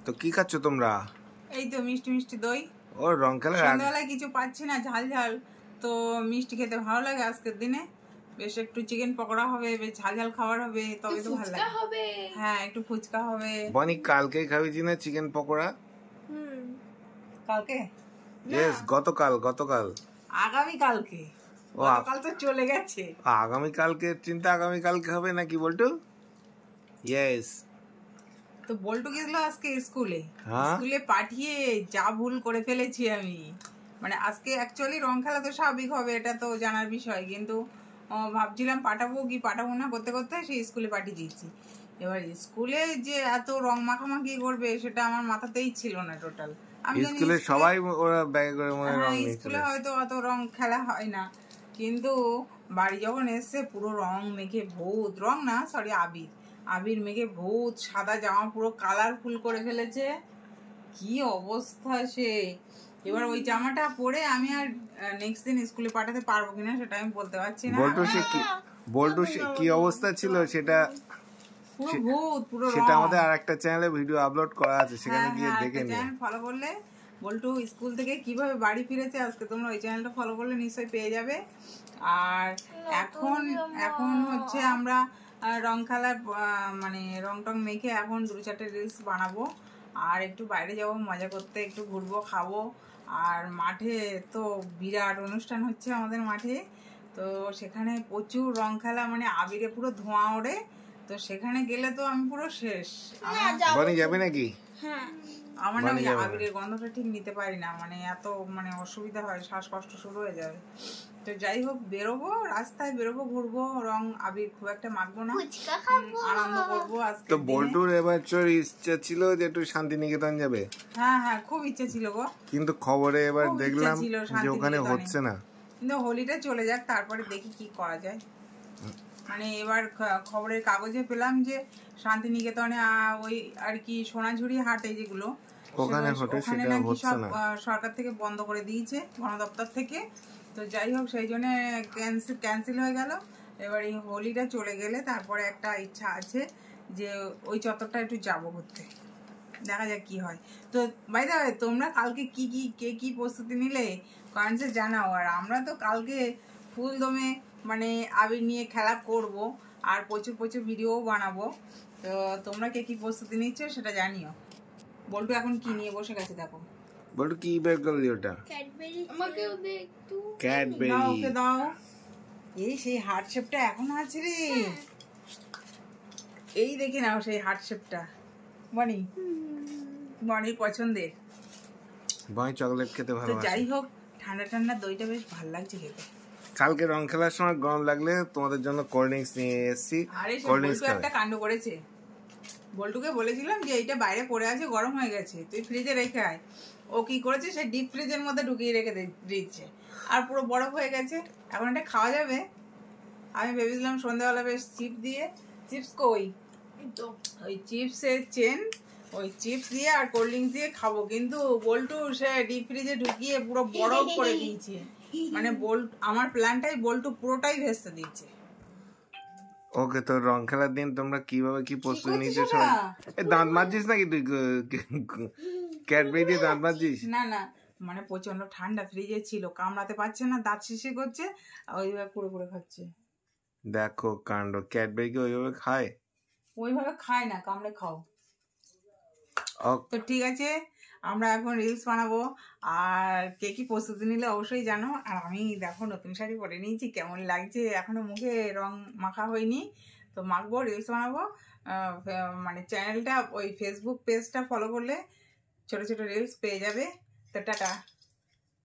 তো কি খাচ্ছ তোমরা? এই তো মিষ্টি মিষ্টি দই। ও রং খেলা সন্ধ্যাবেলায় কিছু পাচ্ছি না, ঝাল ঝাল, তো মিষ্টি খেতে ভালো লাগে। আজকের দিনে বেশ একটু চিকেন পকোড়া হবে, বেশ ঝাল ঝাল খাবার হবে, তবে তো ভালো লাগে। হ্যাঁ, একটু ফুচকা হবে। বনি কালকে খাওয়াইছি না চিকেন পকোড়া? কালকে? ইয়েস, গতকাল আগামী কালকে। গতকাল তো চলে গেছে। আগামী কালকে চিন্তা, আগামী কালকে হবে নাকি বলটু? ইয়েস। তো বল্টু গেছিল আজকে স্কুলে, স্কুলে পাঠিয়ে যা ভুল করে ফেলেছি আমি। মানে আজকে অ্যাকচুয়ালি রং খেলা তো স্বাভাবিক হবে, এটা তো জানার বিষয়, কিন্তু ভাবছিলাম পাঠাবো কি পাঠাবো না করতে করতে সেই স্কুলে পাঠিয়ে দিয়েছি। এবার স্কুলে যে এত রং মাখামাখি করবে সেটা আমার মাথাতেই ছিল না টোটাল। আমি স্কুলে সবাই ওরা ব্যাগে করে মনে রং নিয়ে স্কুলে হয়তো অত রং খেলা হয় না, কিন্তু বাড়ি যখন এসে পুরো রং মেখে ভূত, রং না সরি আবির মেখে ভূত, সাদা জামা পুরো কালারফুল করে ফেলেছে। কি অবস্থা সে! এবার ওই জামাটা পরে আমি আর নেক্সট দিন স্কুলে পাঠাতে পারবো কিনা সেটা আমি বলতে পারছি না। বল্টু কি অবস্থা ছিল সেটা পুরো ভূত, পুরো সেটা আমাদের আরেকটা চ্যানেলে ভিডিও আপলোড করা আছে, সেখানে গিয়ে দেখে নিন। চ্যানেল ফলো করলে বল্টু স্কুল থেকে কিভাবে বাড়ি ফিরেছে আজকে তোমরা ওই চ্যানেলটা ফলো করলে নিশ্চয়ই পেয়ে যাবে। আর এখন হচ্ছে আমরা রং খেলার মানে রং টং মেখে এখন 2-4টে রিলস বানাবো, আর একটু বাইরে যাব মজা করতে, একটু ঘুরবো খাবো। আর মাঠে তো বিরাট অনুষ্ঠান হচ্ছে আমাদের মাঠে, তো সেখানে প্রচুর রং খেলা, মানে আবিরে পুরো ধোঁয়া ওড়ে। তো সেখানে গেলে তো আমি পুরো শেষ। যাবে নাকি? আমার না ওই আবিরের গন্ধটা ঠিক নিতে পারি না, মানে এত মানে অসুবিধা হয়, শ্বাসকষ্ট শুরু হয়ে যাবে। তো যাই হোক, বেরোবো, রাস্তায় বেরোবো, ঘুরবো, রং আবির খুব একটা মাখবো না, আনন্দ করবো আজকে। তো বল্টুর এবার ইচ্ছা ছিল যে একটু শান্তিনিকেতন যাবে। হ্যাঁ খুব ইচ্ছা ছিল গো, কিন্তু খবরে এবার দেখলাম যে ওখানে হচ্ছে না। কিন্তু হোলিটা চলে যাক, তারপরে দেখি কি করা যায়। মানে এবার খবরের কাগজে পেলাম যে শান্তিনিকেতনে ওই আর কি সোনাঝুরি হাটে যেগুলো ওখানে নাকি সব সরকার থেকে বন্ধ করে দিয়েছে, বন দপ্তর থেকে। তো যাই হোক, সেই জন্য ক্যান্সেল হয়ে গেল। এবার এই হোলিটা চলে গেলে তারপরে একটা ইচ্ছা আছে যে ওই চত্বরটা একটু যাবো ঘুরতে, দেখা যাক কি হয়। তো বাই দ্য ওয়ে, তোমরা কালকে কি প্রস্তুতি নিলে কমেন্টসে জানাও। আর আমরা তো কালকে ফুল দমে মানে আবির নিয়ে খেলা করব, আর প্রচুর ভিডিও বানাবো। তো তোমরা কি প্রস্তুতি নিচ্ছ সেটা জানিও। বল্টু এখন কি নিয়ে বসে গেছে দেখো। বল্টু কি বের করলি? ওটা ক্যাডবেরি। আমাকেও দে একটু। ক্যাডবেরি দাও, ওকে দাও। এই সেই হার্ট শেপটা এখনো আছে রে, এই দেখে নাও সেই হার্ট শেপটা। বনির পছন্দের। বনি চকলেট খেতে ভালোবাসে। যাই হোক, ঠান্ডা দইটা বেশ ভালো লাগছে খেতে। কালকে রং খেলার সময় গরম লাগলে তোমাদের জন্য কোল্ড ড্রিঙ্কস নিয়ে এসেছি। কোল্ড ড্রিঙ্কস একটা কাণ্ড করেছে। বল্টুকে বলেছিলাম যে এইটা বাইরে পড়ে আছে, গরম হয়ে গেছে, তুই ফ্রিজে রেখে আয়। ও কি করেছে, সে ডিপ ফ্রিজের মধ্যে ঢুকিয়ে রেখে দিচ্ছে, আর পুরো বরফ হয়ে গেছে। এখন এটা খাওয়া যাবে? আমি ভেবেছিলাম সন্ধ্যাবেলা বেশ চিপস কই ওই চিপসের চেন, ওই চিপস দিয়ে আর কোল্ড ড্রিঙ্কস দিয়ে খাবো, কিন্তু বল্টু সে ডিপ ফ্রিজে ঢুকিয়ে পুরো বরফ করে দিয়েছে। মানে আমার প্ল্যানটাই বল্টু পুরোটাই ভেস্তে দিয়েছে। ওকে, তো রং খেলার দিন তোমরা কিভাবে কি প্রস্তুতি নিচ্ছ? দাঁত মাজছিস নাকি তুই? ক্যাডবেরি দিয়ে দাঁত মাজছিস? না, মানে প্রচন্ড ঠান্ডা, ফ্রিজে ছিল, কামড়াতে পারছে না, দাঁত শিশি করছে, ওইভাবে পুরো খাচ্ছে। দেখো কাণ্ড, ক্যাডবেরি কি ওইভাবে খায়? ওইভাবে খায় না, কামড়ে খাও। তো ঠিক আছে, আমরা এখন রিলস বানাবো, আর কি প্রস্তুতি নিলে অবশ্যই জানো। আর আমি দেখো নতুন শাড়ি পরে নিয়েছি, কেমন লাগছে, এখনো মুখে রং মাখা হয়নি, তো মাখবো, রিলস বানাবো। মানে চ্যানেলটা ওই ফেসবুক পেজটা ফলো করলে ছোট রিলস পেয়ে যাবে। তো টাটা।